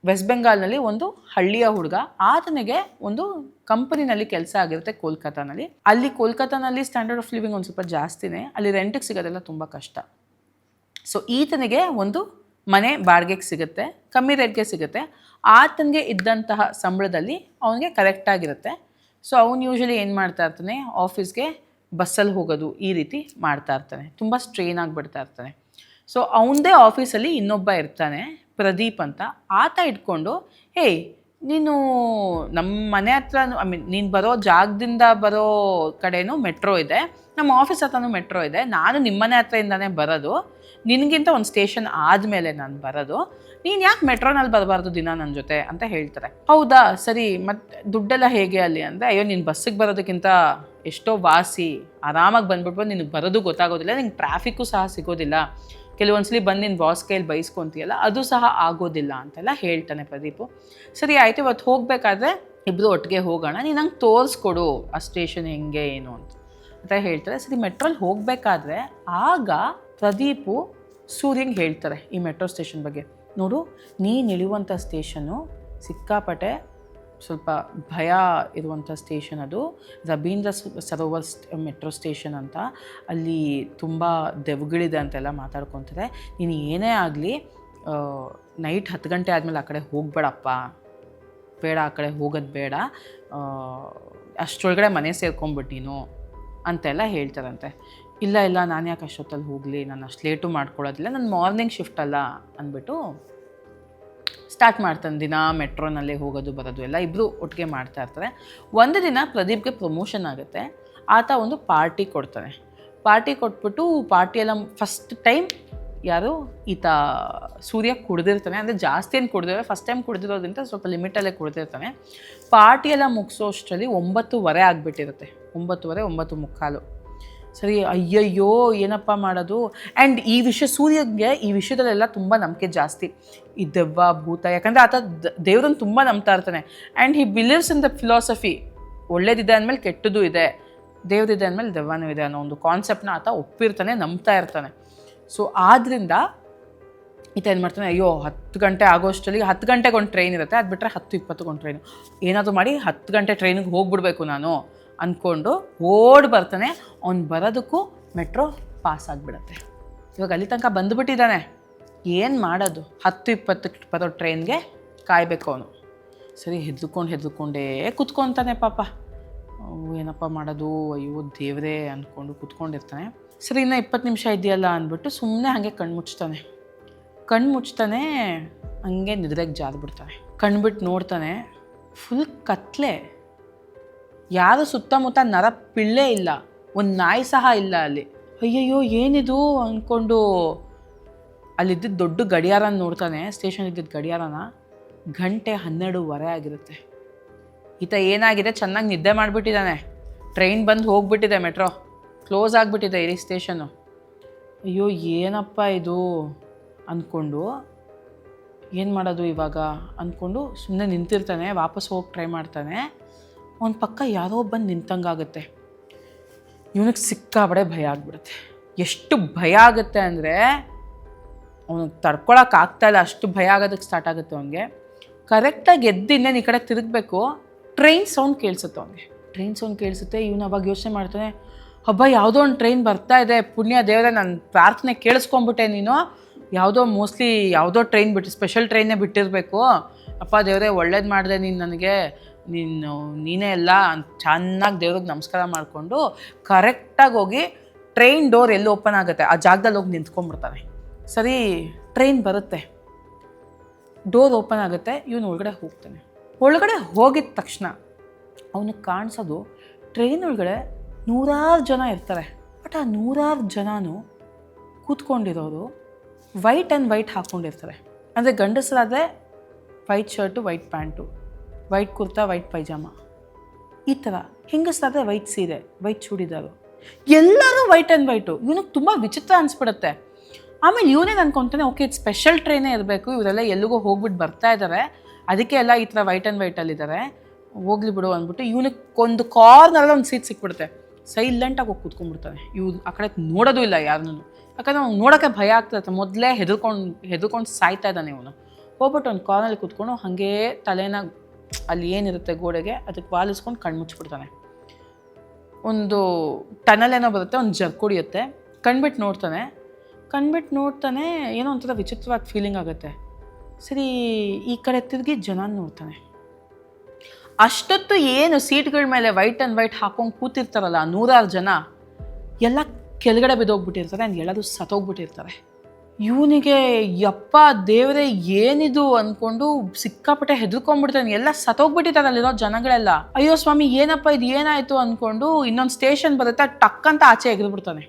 ವೆಸ್ಟ್ ಬೆಂಗಾಲ್ನಲ್ಲಿ ಒಂದು ಹಳ್ಳಿಯ ಹುಡುಗ. ಆತನಿಗೆ ಒಂದು ಕಂಪನಿನಲ್ಲಿ ಕೆಲಸ ಆಗಿರುತ್ತೆ ಕೋಲ್ಕತ್ತಾನಲ್ಲಿ. ಅಲ್ಲಿ ಕೋಲ್ಕತ್ತಾನಲ್ಲಿ ಸ್ಟ್ಯಾಂಡರ್ಡ್ ಆಫ್ ಲಿವಿಂಗ್ ಒಂದು ಸ್ವಲ್ಪ ಜಾಸ್ತಿನೇ, ಅಲ್ಲಿ ರೆಂಟಿಗೆ ಸಿಗೋದೆಲ್ಲ ತುಂಬ ಕಷ್ಟ. ಸೊ ಈತನಿಗೆ ಒಂದು ಮನೆ ಬಾಡಿಗೆಗೆ ಸಿಗುತ್ತೆ, ಕಮ್ಮಿ ರೇಟ್ಗೆ ಸಿಗುತ್ತೆ. ಆತನಿಗೆ ಇದ್ದಂತಹ ಸಂಬಳದಲ್ಲಿ ಅವನಿಗೆ ಕರೆಕ್ಟಾಗಿರುತ್ತೆ. ಸೊ ಅವನು ಯೂಶ್ವಲಿ ಏನು ಮಾಡ್ತಾ ಇರ್ತಾನೆ, ಆಫೀಸ್ಗೆ ಬಸ್ಸಲ್ಲಿ ಹೋಗೋದು ಈ ರೀತಿ ಮಾಡ್ತಾ ಇರ್ತಾನೆ. ತುಂಬ ಸ್ಟ್ರೈನ್ ಆಗಿಬಿಡ್ತಾ ಇರ್ತಾನೆ. ಸೊ ಅವನದೇ ಆಫೀಸಲ್ಲಿ ಇನ್ನೊಬ್ಬ ಇರ್ತಾನೆ, ಪ್ರದೀಪ್ ಅಂತ. ಆತ ಇಟ್ಕೊಂಡು, ಹೇಯ್ ನೀನು ನಮ್ಮ ಮನೆ ಹತ್ರ, ನೀನು ಬರೋ ಜಾಗದಿಂದ ಬರೋ ಕಡೆನೂ ಮೆಟ್ರೋ ಇದೆ, ನಮ್ಮ ಆಫೀಸ್ ಹತ್ರನೂ ಮೆಟ್ರೋ ಇದೆ, ನಾನು ನಿಮ್ಮ ಮನೆ ಹತ್ರದಿಂದನೇ ಬರೋದು, ನಿನಗಿಂತ ಒಂದು ಸ್ಟೇಷನ್ ಆದಮೇಲೆ ನಾನು ಬರೋದು, ನೀನು ಯಾಕೆ ಮೆಟ್ರೋನಲ್ಲಿ ಬರಬಾರ್ದು ದಿನ ನನ್ನ ಜೊತೆ ಅಂತ ಹೇಳ್ತಾರೆ. ಹೌದಾ ಸರಿ, ಮತ್ತು ದುಡ್ಡೆಲ್ಲ ಹೇಗೆ ಅಲ್ಲಿ ಅಂದರೆ, ಅಯ್ಯೋ ನೀನು ಬಸ್ಸಿಗೆ ಬರೋದಕ್ಕಿಂತ ಎಷ್ಟೋ ವಾಸಿ, ಆರಾಮಾಗಿ ಬಂದ್ಬಿಟ್ಬೋದು, ನಿನಗೆ ಬರೋದು ಗೊತ್ತಾಗೋದಿಲ್ಲ, ನಿಂಗೆ ಟ್ರಾಫಿಕ್ಕು ಸಹ ಸಿಗೋದಿಲ್ಲ, ಕೆಲವೊಂದ್ಸಲಿ ಬಂದು ನಿನ್ನ ಬಾಸ್ ಕೈಯಲ್ಲಿ ಬೈಸ್ಕೊತೀಯಲ್ಲ ಅದು ಸಹ ಆಗೋದಿಲ್ಲ ಅಂತೆಲ್ಲ ಹೇಳ್ತಾನೆ ಪ್ರದೀಪು. ಸರಿ ಆಯಿತು, ಇವತ್ತು ಹೋಗಬೇಕಾದ್ರೆ ಇಬ್ಬರು ಒಟ್ಟಿಗೆ ಹೋಗೋಣ, ನೀನು ನಂಗೆ ತೋರಿಸ್ಕೊಡು ಆ ಸ್ಟೇಷನ್ ಹೆಂಗೆ ಏನು ಅಂತ ಹೇಳ್ತಾರೆ. ಸರಿ ಮೆಟ್ರೋಲ್ಲಿ ಹೋಗಬೇಕಾದ್ರೆ ಆಗ ಪ್ರದೀಪು ಸೂರ್ಯಂಗೆ ಹೇಳ್ತಾರೆ ಈ ಮೆಟ್ರೋ ಸ್ಟೇಷನ್ ಬಗ್ಗೆ. ನೋಡು, ನೀನು ಇಳಿಯುವಂಥ ಸ್ಟೇಷನ್ನು ಸಿಕ್ಕಾಪಟ್ಟೆ ಸ್ವಲ್ಪ ಭಯ ಇರುವಂಥ ಸ್ಟೇಷನ್, ಅದು ರವೀಂದ್ರ ಸರೋವರ್ ಮೆಟ್ರೋ ಸ್ಟೇಷನ್ ಅಂತ. ಅಲ್ಲಿ ತುಂಬ ದೆವ್ಗಳಿದೆ ಅಂತೆಲ್ಲ ಮಾತಾಡ್ಕೊತಾರೆ. ನೀನು ಏನೇ ಆಗಲಿ ನೈಟ್ 10 ಗಂಟೆ ಆದಮೇಲೆ ಆ ಕಡೆ ಹೋಗಬೇಡಪ್ಪ ಬೇಡ, ಆ ಕಡೆ ಹೋಗೋದು ಬೇಡ, ಅಷ್ಟರೊಳಗಡೆ ಮನೆ ಸೇರ್ಕೊಂಬಿಟ್ಟು ನೀನು ಅಂತೆಲ್ಲ ಹೇಳ್ತಾರಂತೆ. ಇಲ್ಲ ಇಲ್ಲ, ನಾನು ಯಾಕೆ ಅಷ್ಟೊತ್ತಲ್ಲಿ ಹೋಗಲಿ, ನಾನು ಅಷ್ಟು ಲೇಟು ಮಾಡ್ಕೊಳ್ಳೋದಿಲ್ಲ, ನನ್ನ ಮಾರ್ನಿಂಗ್ ಶಿಫ್ಟ್ ಅಲ್ಲ ಅಂದ್ಬಿಟ್ಟು ಸ್ಟಾರ್ಟ್ ಮಾಡ್ತಾನೆ. ದಿನ ಮೆಟ್ರೋನಲ್ಲೇ ಹೋಗೋದು ಬರೋದು ಎಲ್ಲ ಇಬ್ಬರು ಒಟ್ಟಿಗೆ ಮಾಡ್ತಾ ಇರ್ತಾರೆ. ಒಂದು ದಿನ ಪ್ರದೀಪ್ಗೆ ಪ್ರಮೋಷನ್ ಆಗುತ್ತೆ. ಆತ ಒಂದು ಪಾರ್ಟಿ ಕೊಡ್ತಾನೆ. ಪಾರ್ಟಿ ಕೊಟ್ಬಿಟ್ಟು ಪಾರ್ಟಿಯೆಲ್ಲ ಫಸ್ಟ್ ಟೈಮ್ ಯಾರು ಈತ ಸೂರ್ಯ ಕುಡ್ದಿರ್ತಾನೆ. ಅಂದರೆ ಜಾಸ್ತಿ ಏನು ಕುಡ್ದಿರೋ, ಫಸ್ಟ್ ಟೈಮ್ ಕುಡ್ದಿರೋದ್ರಿಂದ ಸ್ವಲ್ಪ ಲಿಮಿಟಲ್ಲೇ ಕುಡ್ದಿರ್ತಾನೆ. ಪಾರ್ಟಿಯೆಲ್ಲ ಮುಗಿಸೋಷ್ಟರಲ್ಲಿ 9:15 ಆಗಿಬಿಟ್ಟಿರುತ್ತೆ. 9:30, 9:45. ಸರಿ, ಅಯ್ಯಯ್ಯೋ ಏನಪ್ಪ ಮಾಡೋದು. ಆ್ಯಂಡ್ ಈ ವಿಷಯ ಸೂರ್ಯಗೆ ಈ ವಿಷಯದಲ್ಲೆಲ್ಲ ತುಂಬ ನಂಬಿಕೆ ಜಾಸ್ತಿ, ಈ ದೆವ್ವ ಭೂತ. ಯಾಕಂದರೆ ಆತ ದೇವ್ರನ್ನ ತುಂಬ ನಂಬ್ತಾ ಇರ್ತಾನೆ. And he believes in the philosophy, ಒಳ್ಳೇದಿದೆ ಅಂದಮೇಲೆ ಕೆಟ್ಟದ್ದು ಇದೆ, ದೇವ್ರಿದೆ ಅಂದಮೇಲೆ ದೆವ್ವನೂ ಇದೆ ಅನ್ನೋ ಒಂದು ಕಾನ್ಸೆಪ್ಟನ್ನ ಆತ ಒಪ್ಪಿರ್ತಾನೆ, ನಂಬ್ತಾ ಇರ್ತಾನೆ. ಸೊ ಆದ್ದರಿಂದ ಈತ ಏನು ಮಾಡ್ತಾನೆ, ಅಯ್ಯೋ 10 ಗಂಟೆ ಆಗೋಷ್ಟರಲ್ಲಿ 10 ಗಂಟೆಗೆ ಒಂದು ಟ್ರೈನ್ ಇರುತ್ತೆ, ಅದು ಬಿಟ್ಟರೆ 10:20ಗೆ ಒಂದು ಟ್ರೈನು, ಏನಾದರೂ ಮಾಡಿ 10 ಗಂಟೆ ಟ್ರೈನಿಗೆ ಹೋಗ್ಬಿಡ್ಬೇಕು ನಾನು ಅಂದ್ಕೊಂಡು ಓಡಿ ಬರ್ತಾನೆ. ಅವ್ನು ಬರೋದಕ್ಕೂ ಮೆಟ್ರೋ ಪಾಸ್ ಆಗಿಬಿಡತ್ತೆ. ಇವಾಗ ಅಲ್ಲಿ ತನಕ ಬಂದುಬಿಟ್ಟಿದ್ದಾನೆ, ಏನು ಮಾಡೋದು, 10:20ಕ್ಕೆ ಬರೋ ಟ್ರೈನ್ಗೆ ಕಾಯಬೇಕು ಅವನು. ಸರಿ, ಹೆದ್ರುಕೊಂಡೇ ಕುತ್ಕೊತಾನೆ ಪಾಪ. ಏನಪ್ಪ ಮಾಡೋದು, ಅಯ್ಯೋ ದೇವರೇ ಅಂದ್ಕೊಂಡು ಕುತ್ಕೊಂಡಿರ್ತಾನೆ. ಸರಿ, ಇನ್ನು 20 ನಿಮಿಷ ಇದೆಯಲ್ಲ ಅಂದ್ಬಿಟ್ಟು ಸುಮ್ಮನೆ ಹಾಗೆ ಕಣ್ಣು ಮುಚ್ತಾನೆ, ಹಂಗೆ ನಿದ್ರೆಗೆ ಜಾರ್ಬಿಡ್ತಾನೆ. ಕಣ್ಬಿಟ್ಟು ನೋಡ್ತಾನೆ, ಫುಲ್ ಕತ್ಲೆ, ಯಾರು ಸುತ್ತಮುತ್ತ ನರ ಪಿಳ್ಳೆ ಇಲ್ಲ, ಒಂದು ನಾಯಿ ಸಹ ಇಲ್ಲ ಅಲ್ಲಿ. ಅಯ್ಯಯ್ಯೋ ಏನಿದು ಅಂದ್ಕೊಂಡು ಅಲ್ಲಿದ್ದಿದ್ದು ದೊಡ್ಡ ಗಡಿಯಾರನ ನೋಡ್ತಾನೆ, ಸ್ಟೇಷನ್ ಇದ್ದಿದ್ದು ಗಡಿಯಾರನ. ಗಂಟೆ 12:15 ಆಗಿರುತ್ತೆ. ಈತ ಏನಾಗಿದೆ, ಚೆನ್ನಾಗಿ ನಿದ್ದೆ ಮಾಡಿಬಿಟ್ಟಿದ್ದಾನೆ. ಟ್ರೈನ್ ಬಂದು ಹೋಗ್ಬಿಟ್ಟಿದೆ, ಮೆಟ್ರೋ ಕ್ಲೋಸ್ ಆಗಿಬಿಟ್ಟಿದೆ ಇಡೀ ಸ್ಟೇಷನ್ನು. ಅಯ್ಯೋ ಏನಪ್ಪ ಇದು ಅಂದ್ಕೊಂಡು ಏನು ಮಾಡೋದು ಇವಾಗ ಅಂದ್ಕೊಂಡು ಸುಮ್ಮನೆ ನಿಂತಿರ್ತಾನೆ. ವಾಪಸ್ ಹೋಗಿ ಟ್ರೈ ಮಾಡ್ತಾನೆ. ಅವನ ಪಕ್ಕ ಯಾರೋ ಬಂದು ನಿಂತಂಗಾಗುತ್ತೆ. ಇವನಿಗೆ ಸಿಕ್ಕಾಬಡೆ ಭಯ ಆಗಿಬಿಡುತ್ತೆ. ಎಷ್ಟು ಭಯ ಆಗುತ್ತೆ ಅಂದರೆ ಅವನಿಗೆ ತಡ್ಕೊಳಕ್ಕಾಗ್ತಾಯಿಲ್ಲ, ಅಷ್ಟು ಭಯ ಆಗೋದಕ್ಕೆ ಸ್ಟಾರ್ಟ್ ಆಗುತ್ತೆ ಅವನಿಗೆ. ಕರೆಕ್ಟಾಗಿ ಎದ್ದು ಇನ್ನೇನು ಈ ಕಡೆ ತಿರುಗಬೇಕು, ಟ್ರೈನ್ ಸೌಂಡ್ ಕೇಳಿಸುತ್ತೆ ಅವನಿಗೆ. ಟ್ರೈನ್ ಸೌಂಡ್ ಕೇಳಿಸುತ್ತೆ. ಇವನು ಅವಾಗ ಯೋಚನೆ ಮಾಡ್ತಾನೆ, ಹಬ್ಬ ಯಾವುದೋ ಒಂದು ಟ್ರೈನ್ ಬರ್ತಾ ಇದೆ, ಪುಣ್ಯ ದೇವರೇ ನನ್ನ ಪ್ರಾರ್ಥನೆ ಕೇಳಿಸ್ಕೊಂಬಿಟ್ಟೆ ನೀನು, ಮೋಸ್ಟ್ಲಿ ಯಾವುದೋ ಟ್ರೈನ್ ಬಿಟ್ಟು ಸ್ಪೆಷಲ್ ಟ್ರೈನೇ ಬಿಟ್ಟಿರಬೇಕು, ಅಪ್ಪ ದೇವರೇ ಒಳ್ಳೇದು ಮಾಡಿದೆ ನೀನು ನನಗೆ, ನೀನೇ ಎಲ್ಲ ಚೆನ್ನಾಗಿ ದೇವ್ರಿಗೆ ನಮಸ್ಕಾರ ಮಾಡಿಕೊಂಡು ಕರೆಕ್ಟಾಗಿ ಹೋಗಿ ಟ್ರೈನ್ ಡೋರ್ ಎಲ್ಲಿ ಓಪನ್ ಆಗುತ್ತೆ ಆ ಜಾಗದಲ್ಲಿ ಹೋಗಿ ನಿಂತ್ಕೊಂಡ್ಬಿಡ್ತಾನೆ. ಸರಿ, ಟ್ರೈನ್ ಬರುತ್ತೆ, ಡೋರ್ ಓಪನ್ ಆಗುತ್ತೆ, ಇವನು ಒಳಗಡೆ ಹೋಗ್ತಾನೆ. ಒಳಗಡೆ ಹೋಗಿದ ತಕ್ಷಣ ಅವನಿಗೆ ಕಾಣಿಸೋದು ಟ್ರೈನ್ ಒಳಗಡೆ 100 ಜನ ಇರ್ತಾರೆ. ಬಟ್ ಆ 100 ಜನನೂ ಕೂತ್ಕೊಂಡಿರೋರು ವೈಟ್ ಆ್ಯಂಡ್ ವೈಟ್ ಹಾಕ್ಕೊಂಡಿರ್ತಾರೆ. ಅಂದರೆ ಗಂಡಸರಾದರೆ white shirt, white pant, white kurta, white pyjama, ಈ ಥರ. ಹೆಂಗಸರಾದರೆ ವೈಟ್ ಸೀರೆ, ವೈಟ್ ಚೂಡಿದಾರು, ಎಲ್ಲರೂ ವೈಟ್ ಆ್ಯಂಡ್ ವೈಟು. ಇವನಿಗೆ ತುಂಬ ವಿಚಿತ್ರ ಅನಿಸ್ಬಿಡುತ್ತೆ. ಆಮೇಲೆ ಇವನೇನು ಅನ್ಕೊತಾನೆ, ಓಕೆ ಇದು ಸ್ಪೆಷಲ್ ಟ್ರೈನೇ ಇರಬೇಕು, ಇವರೆಲ್ಲ ಎಲ್ಲಿಗೋ ಹೋಗ್ಬಿಟ್ಟು ಬರ್ತಾ ಇದ್ದಾರೆ, ಅದಕ್ಕೆ ಎಲ್ಲ ಈ ಥರ ವೈಟ್ ಆ್ಯಂಡ್ ವೈಟಲ್ಲಿದ್ದಾರೆ, ಹೋಗ್ಲಿ ಬಿಡು ಅಂದ್ಬಿಟ್ಟು ಇವನಿಗೆ ಒಂದು ಕಾರ್ನರಲ್ಲಿ ಒಂದು ಸೀಟ್ ಸಿಕ್ಬಿಡುತ್ತೆ. ಸೈಲೆಂಟಾಗಿ ಹೋಗಿ ಕೂತ್ಕೊಂಡ್ಬಿಡ್ತಾನೆ. ಇವ್ರು ಆ ಕಡೆ ನೋಡೋದು ಇಲ್ಲ ಯಾರನ್ನೂ, ಯಾಕಂದರೆ ಅವ್ನು ನೋಡೋಕ್ಕೆ ಭಯ ಆಗ್ತದೆ. ಮೊದಲೇ ಹೆದರ್ಕೊಂಡು ಸಾಯ್ತಾ ಇದ್ದಾನೆ ಇವನು. ಹೋಗ್ಬಿಟ್ಟು ಒಂದು ಕಾರ್ನಲ್ಲಿ ಕೂತ್ಕೊಂಡು ಹಾಗೇ ತಲೆನ ಅಲ್ಲಿ ಏನಿರುತ್ತೆ ಗೋಡೆಗೆ ಅದಕ್ಕೆ ವಾಲಿಸ್ಕೊಂಡು ಕಣ್ಣು ಮುಚ್ಚಿಬಿಡ್ತಾನೆ. ಒಂದು ಟನಲ್ ಏನೋ ಬರುತ್ತೆ, ಒಂದು ಜರ್ಕ್ ಹೊಡಿಯುತ್ತೆ. ಕಣ್ಬಿಟ್ಟು ನೋಡ್ತಾನೆ, ಏನೋ ಒಂಥರ ವಿಚಿತ್ರವಾದ ಫೀಲಿಂಗ್ ಆಗುತ್ತೆ. ಸರಿ, ಈ ಕಡೆ ತಿರುಗಿ ಜನ ನೋಡ್ತಾನೆ. ಅಷ್ಟೊತ್ತು ಏನು ಸೀಟ್ಗಳ ಮೇಲೆ ವೈಟ್ ಆ್ಯಂಡ್ ವೈಟ್ ಹಾಕೊಂಡು ಕೂತಿರ್ತಾರಲ್ಲ 100 ಜನ, ಎಲ್ಲ ಕೆಳಗಡೆ ಬಿದ್ದೋಗ್ಬಿಟ್ಟಿರ್ತಾರೆ, ಆ್ಯಂಡ್ ಎಲ್ಲರೂ ಸತ್ತೋಗ್ಬಿಟ್ಟಿರ್ತಾರೆ. ಇವನಿಗೆ ಯಪ್ಪ ದೇವರೇ ಏನಿದು ಅಂದ್ಕೊಂಡು ಸಿಕ್ಕಾಪಟ್ಟೆ ಹೆದರ್ಕೊಂಡ್ಬಿಡ್ತಾನೆ. ಎಲ್ಲ ಸತ್ತೋಗ್ಬಿಟ್ಟಿದ್ದಾರೆ ಅಲ್ಲಿರೋ ಜನಗಳೆಲ್ಲ. ಅಯ್ಯೋ ಸ್ವಾಮಿ ಏನಪ್ಪ ಇದು ಏನಾಯಿತು ಅಂದ್ಕೊಂಡು ಇನ್ನೊಂದು ಸ್ಟೇಷನ್ ಬರುತ್ತೆ, ಟಕ್ಕಂತ ಆಚೆ ಎಗೆದ್ಬಿಡ್ತಾನೆ.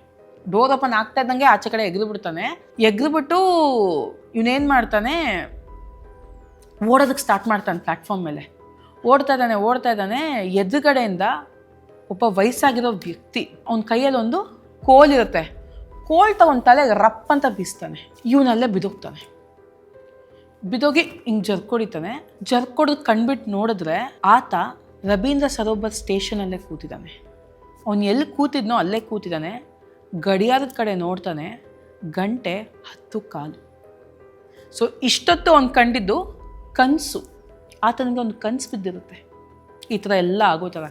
ಡೋರ್ ಓಪನ್ ಆಗ್ತಾ ಇದ್ದಂಗೆ ಆಚೆ ಕಡೆ ಎಗೆದ್ಬಿಡ್ತಾನೆ. ಎಗೆದ್ಬಿಟ್ಟು ಇವನೇನು ಮಾಡ್ತಾನೆ, ಓಡೋದಕ್ಕೆ ಸ್ಟಾರ್ಟ್ ಮಾಡ್ತಾನೆ. ಪ್ಲ್ಯಾಟ್ಫಾರ್ಮ್ ಮೇಲೆ ಓಡ್ತಾ ಇದ್ದಾನೆ. ಎದುರುಗಡೆಯಿಂದ ಒಬ್ಬ ವಯಸ್ಸಾಗಿರೋ ವ್ಯಕ್ತಿ, ಅವನ ಕೈಯಲ್ಲಿ ಒಂದು ಕೋಲಿರುತ್ತೆ, ಕೋಲ್ ತಗೊಂಡು ತಲೆಗೆ ರಪ್ ಅಂತ ಬೀಸ್ತಾನೆ. ಇವನಲ್ಲೇ ಬಿದೋಗಿ ಹಿಂಗೆ ಜರ್ಕೊಡಿತಾನೆ. ಜರ್ಕೊಡೋದು ಕಣ್ಬಿಟ್ಟು ನೋಡಿದ್ರೆ ಆತ ರವೀಂದ್ರ ಸರೋವರ್ ಸ್ಟೇಷನಲ್ಲೇ ಕೂತಿದ್ದಾನೆ. ಅವನು ಎಲ್ಲಿ ಕೂತಿದ್ನೋ ಅಲ್ಲೇ ಕೂತಿದ್ದಾನೆ. ಗಡಿಯಾರದ ಕಡೆ ನೋಡ್ತಾನೆ, ಗಂಟೆ 10:15. ಸೊ ಇಷ್ಟೊತ್ತು ಅವ್ನು ಕಂಡಿದ್ದು ಕನಸು. ಆತನಿಗೆ ಒಂದು ಕನಸು ಬಿದ್ದಿರುತ್ತೆ, ಈ ಥರ ಎಲ್ಲ ಆಗೋ ಥರ.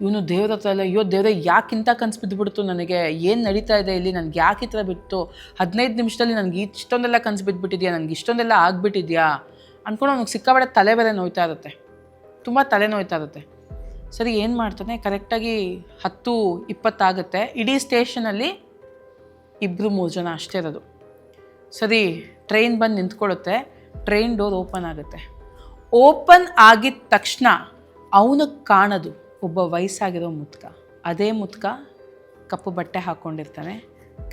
ಇವನು ದೇವ್ರ ಹತ್ರ ಎಲ್ಲ, ಅಯ್ಯೋ ದೇವ್ರೆ ಯಾಕಿಂತ ಕನಸು ಬಿದ್ದುಬಿಡ್ತು ನನಗೆ, ಏನು ನಡೀತಾ ಇದೆ ಇಲ್ಲಿ, ನನಗೆ ಯಾಕೆ ಈ ಥರ ಬಿತ್ತು, 15 ನಿಮಿಷದಲ್ಲಿ ನನಗೆ ಇಷ್ಟೊಂದೆಲ್ಲ ಕನಸು ಬಿದ್ದುಬಿಟ್ಟಿದ್ಯಾ, ನನಗೆ ಇಷ್ಟೊಂದೆಲ್ಲ ಆಗಿಬಿಟ್ಟಿದ್ಯಾ ಅಂದ್ಕೊಂಡು ಅವ್ನಿಗೆ ಸಿಕ್ಕಾಬಟ್ಟೆ ತಲೆ ಬೇರೆ ನೋಯ್ತಾ ಇರುತ್ತೆ, ತುಂಬ ತಲೆ ನೋಯ್ತಾ ಇರುತ್ತೆ. ಸರಿ ಏನು ಮಾಡ್ತಾನೆ, ಕರೆಕ್ಟಾಗಿ 10:20 ಆಗುತ್ತೆ. ಇಡೀ ಸ್ಟೇಷನಲ್ಲಿ 2-3 ಜನ ಅಷ್ಟೇ ಇರೋದು. ಸರಿ ಟ್ರೈನ್ ಬಂದು ನಿಂತ್ಕೊಳ್ಳುತ್ತೆ, ಟ್ರೈನ್ ಡೋರ್ ಓಪನ್ ಆಗುತ್ತೆ. ಓಪನ್ ಆಗಿದ ತಕ್ಷಣ ಅವನಿಗೆ ಕಾಣೋದು ಒಬ್ಬ ವಯಸ್ಸಾಗಿರೋ ಮುದುಕ. ಅದೇ ಮುದುಕ ಕಪ್ಪು ಬಟ್ಟೆ ಹಾಕ್ಕೊಂಡಿರ್ತಾನೆ,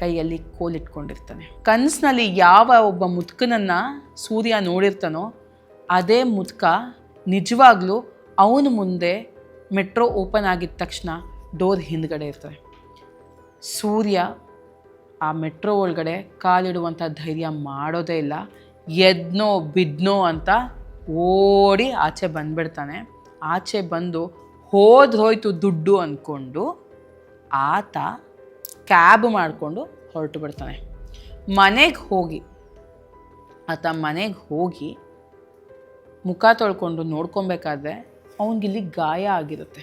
ಕೈಯಲ್ಲಿ ಕೋಲಿಟ್ಕೊಂಡಿರ್ತಾನೆ. ಕನಸಿನಲ್ಲಿ ಯಾವ ಒಬ್ಬ ಮುದುಕನನ್ನು ಸೂರ್ಯ ನೋಡಿರ್ತಾನೋ ಅದೇ ಮುದುಕ ನಿಜವಾಗ್ಲೂ ಅವನ ಮುಂದೆ ಮೆಟ್ರೋ ಓಪನ್ ಆಗಿದ ತಕ್ಷಣ ಡೋರ್ ಹಿಂದ್ಗಡೆ ಇರ್ತಾರೆ. ಸೂರ್ಯ ಆ ಮೆಟ್ರೋ ಒಳಗಡೆ ಕಾಲಿಡುವಂಥ ಧೈರ್ಯ ಮಾಡೋದೇ ಇಲ್ಲ. ಎದ್ನೋ ಬಿದ್ನೋ ಅಂತ ಓಡಿ ಆಚೆ ಬಂದುಬಿಡ್ತಾನೆ. ಆಚೆ ಬಂದು ಹೋಯ್ತು ದುಡ್ಡು ಅಂದ್ಕೊಂಡು ಆತ ಕ್ಯಾಬ್ ಮಾಡಿಕೊಂಡು ಹೊರಟು ಬಿಡ್ತಾನೆ. ಆತ ಮನೆಗೆ ಹೋಗಿ ಮುಖ ತೊಳ್ಕೊಂಡು ನೋಡ್ಕೊಬೇಕಾದ್ರೆ ಅವನಿಗಿಲ್ಲಿ ಗಾಯ ಆಗಿರುತ್ತೆ.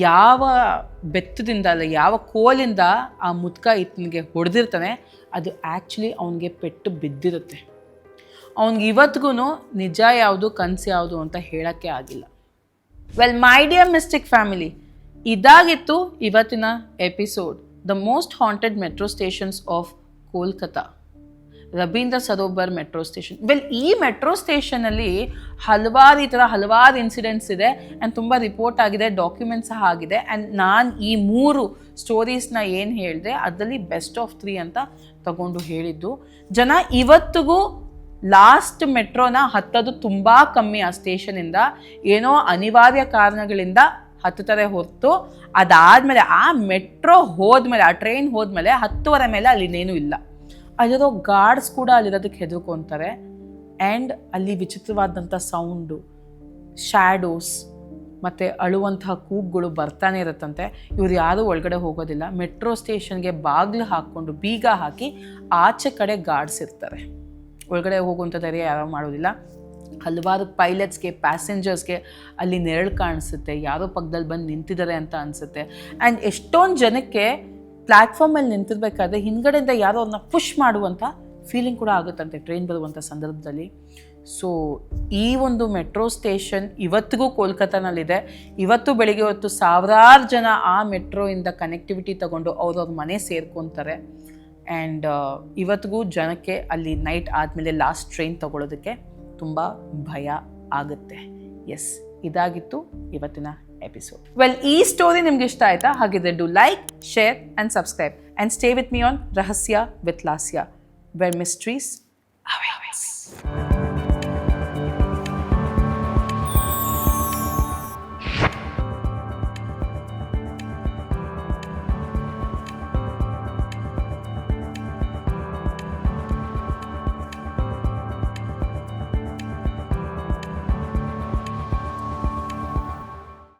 ಯಾವ ಬೆತ್ತದಿಂದ ಅಲ್ಲ, ಯಾವ ಕೋಲಿಂದ ಆ ಮುದುಕ ಈತನಿಗೆ ಹೊಡೆದಿರ್ತಾನೆ ಅದು ಆ್ಯಕ್ಚುಲಿ ಅವನಿಗೆ ಪೆಟ್ಟು ಬಿದ್ದಿರುತ್ತೆ. ಅವನಿಗೆ ಇವತ್ತಿಗೂ ನಿಜ ಯಾವುದು ಕನಸು ಯಾವುದು ಅಂತ ಹೇಳೋಕ್ಕೆ ಆಗಿಲ್ಲ. ವೆಲ್ ಮೈ ಡಿಯರ್ ಮಿಸ್ಟಿಕ್ ಫ್ಯಾಮಿಲಿ, ಇದಾಗಿತ್ತು ಇವತ್ತಿನ episode, the most haunted metro stations of Kolkata, Rabindra Sarovar metro station. Well ಈ ಮೆಟ್ರೋ ಸ್ಟೇಷನಲ್ಲಿ ಹಲವಾರು ಇನ್ಸಿಡೆಂಟ್ಸ್ ಇದೆ ಆ್ಯಂಡ್ ತುಂಬ ರಿಪೋರ್ಟ್ ಆಗಿದೆ, ಡಾಕ್ಯುಮೆಂಟ್ಸ್ ಸಹ ಆಗಿದೆ. ಆ್ಯಂಡ್ ನಾನು ಈ 3 ಸ್ಟೋರೀಸ್ನ ಏನು ಹೇಳಿದೆ ಅದರಲ್ಲಿ ಬೆಸ್ಟ್ ಆಫ್ 3 ಅಂತ ತಗೊಂಡು ಹೇಳಿದ್ದು. ಜನ ಇವತ್ತಿಗೂ ಲಾಸ್ಟ್ ಮೆಟ್ರೋನ ಹತ್ತೋದು ತುಂಬ ಕಮ್ಮಿ. ಆ ಸ್ಟೇಷನಿಂದ ಏನೋ ಅನಿವಾರ್ಯ ಕಾರಣಗಳಿಂದ ಹತ್ತುತ್ತಾರೆ ಹೊರತು ಅದಾದಮೇಲೆ ಆ ಮೆಟ್ರೋ ಹೋದ್ಮೇಲೆ, ಆ ಟ್ರೈನ್ ಹೋದ್ಮೇಲೆ 10:15 ಮೇಲೆ ಅಲ್ಲಿ ಇನ್ನೇನು ಇಲ್ಲ. ಅಲ್ಲಿರೋ ಗಾರ್ಡ್ಸ್ ಕೂಡ ಅಲ್ಲಿರೋದಕ್ಕೆ ಹೆದರ್ಕೊತಾರೆ. ಆ್ಯಂಡ್ ಅಲ್ಲಿ ವಿಚಿತ್ರವಾದಂಥ ಸೌಂಡು, ಶ್ಯಾಡೋಸ್ ಮತ್ತು ಅಳುವಂತಹ ಕೂಗುಗಳು ಬರ್ತಾನೆ ಇರುತ್ತಂತೆ. ಇವ್ರು ಯಾರೂ ಒಳಗಡೆ ಹೋಗೋದಿಲ್ಲ. ಮೆಟ್ರೋ ಸ್ಟೇಷನ್ಗೆ ಬಾಗಿಲು ಹಾಕ್ಕೊಂಡು ಬೀಗ ಹಾಕಿ ಆಚೆ ಕಡೆ ಗಾರ್ಡ್ಸ್ ಇರ್ತಾರೆ. ಒಳಗಡೆ ಹೋಗುವಂಥ ಧೈರ್ಯ ಯಾರೋ ಮಾಡೋದಿಲ್ಲ. ಹಲವಾರು ಪೈಲಟ್ಸ್ಗೆ, ಪ್ಯಾಸೆಂಜರ್ಸ್ಗೆ ಅಲ್ಲಿ ನೆರಳು ಕಾಣಿಸುತ್ತೆ, ಯಾರೋ ಪಕ್ಕದಲ್ಲಿ ಬಂದು ನಿಂತಿದ್ದಾರೆ ಅಂತ ಅನಿಸುತ್ತೆ. ಆ್ಯಂಡ್ ಎಷ್ಟೊಂದು ಜನಕ್ಕೆ ಪ್ಲ್ಯಾಟ್ಫಾರ್ಮಲ್ಲಿ ನಿಂತಿರ್ಬೇಕಾದ್ರೆ ಹಿಂದ್ಗಡೆಯಿಂದ ಯಾರೋ ಅವ್ರನ್ನ ಪುಷ್ ಮಾಡುವಂಥ ಫೀಲಿಂಗ್ ಕೂಡ ಆಗುತ್ತಂತೆ ಟ್ರೈನ್ ಬರುವಂಥ ಸಂದರ್ಭದಲ್ಲಿ. ಸೊ ಈ ಒಂದು ಮೆಟ್ರೋ ಸ್ಟೇಷನ್ ಇವತ್ತಿಗೂ ಕೋಲ್ಕತ್ತಾನಲ್ಲಿದೆ. ಇವತ್ತು ಬೆಳಿಗ್ಗೆ ಹೊತ್ತು ಸಾವಿರಾರು ಜನ ಆ ಮೆಟ್ರೋಯಿಂದ ಕನೆಕ್ಟಿವಿಟಿ ತಗೊಂಡು ಅವ್ರವ್ರ ಮನೆ ಸೇರ್ಕೊತಾರೆ. ಆ್ಯಂಡ್ ಇವತ್ತಿಗೂ ಜನಕ್ಕೆ ಅಲ್ಲಿ ನೈಟ್ ಆದಮೇಲೆ ಲಾಸ್ಟ್ ಟ್ರೈನ್ ತಗೊಳ್ಳೋದಕ್ಕೆ ತುಂಬ ಭಯ ಆಗುತ್ತೆ. ಎಸ್, ಇದಾಗಿತ್ತು ಇವತ್ತಿನ ಎಪಿಸೋಡ್. ವೆಲ್ ಈ ಸ್ಟೋರಿ ನಿಮ್ಗೆ ಇಷ್ಟ ಆಯ್ತಾ? ಹಾಗಿದ್ರೆ do like, share and subscribe and stay with me on ರಹಸ್ಯ ವಿತ್ ಲಾಸ್ಯ, ವೇರ್ ಮಿಸ್ಟ್ರೀಸ್ ಅವೇಕ್ಸ್.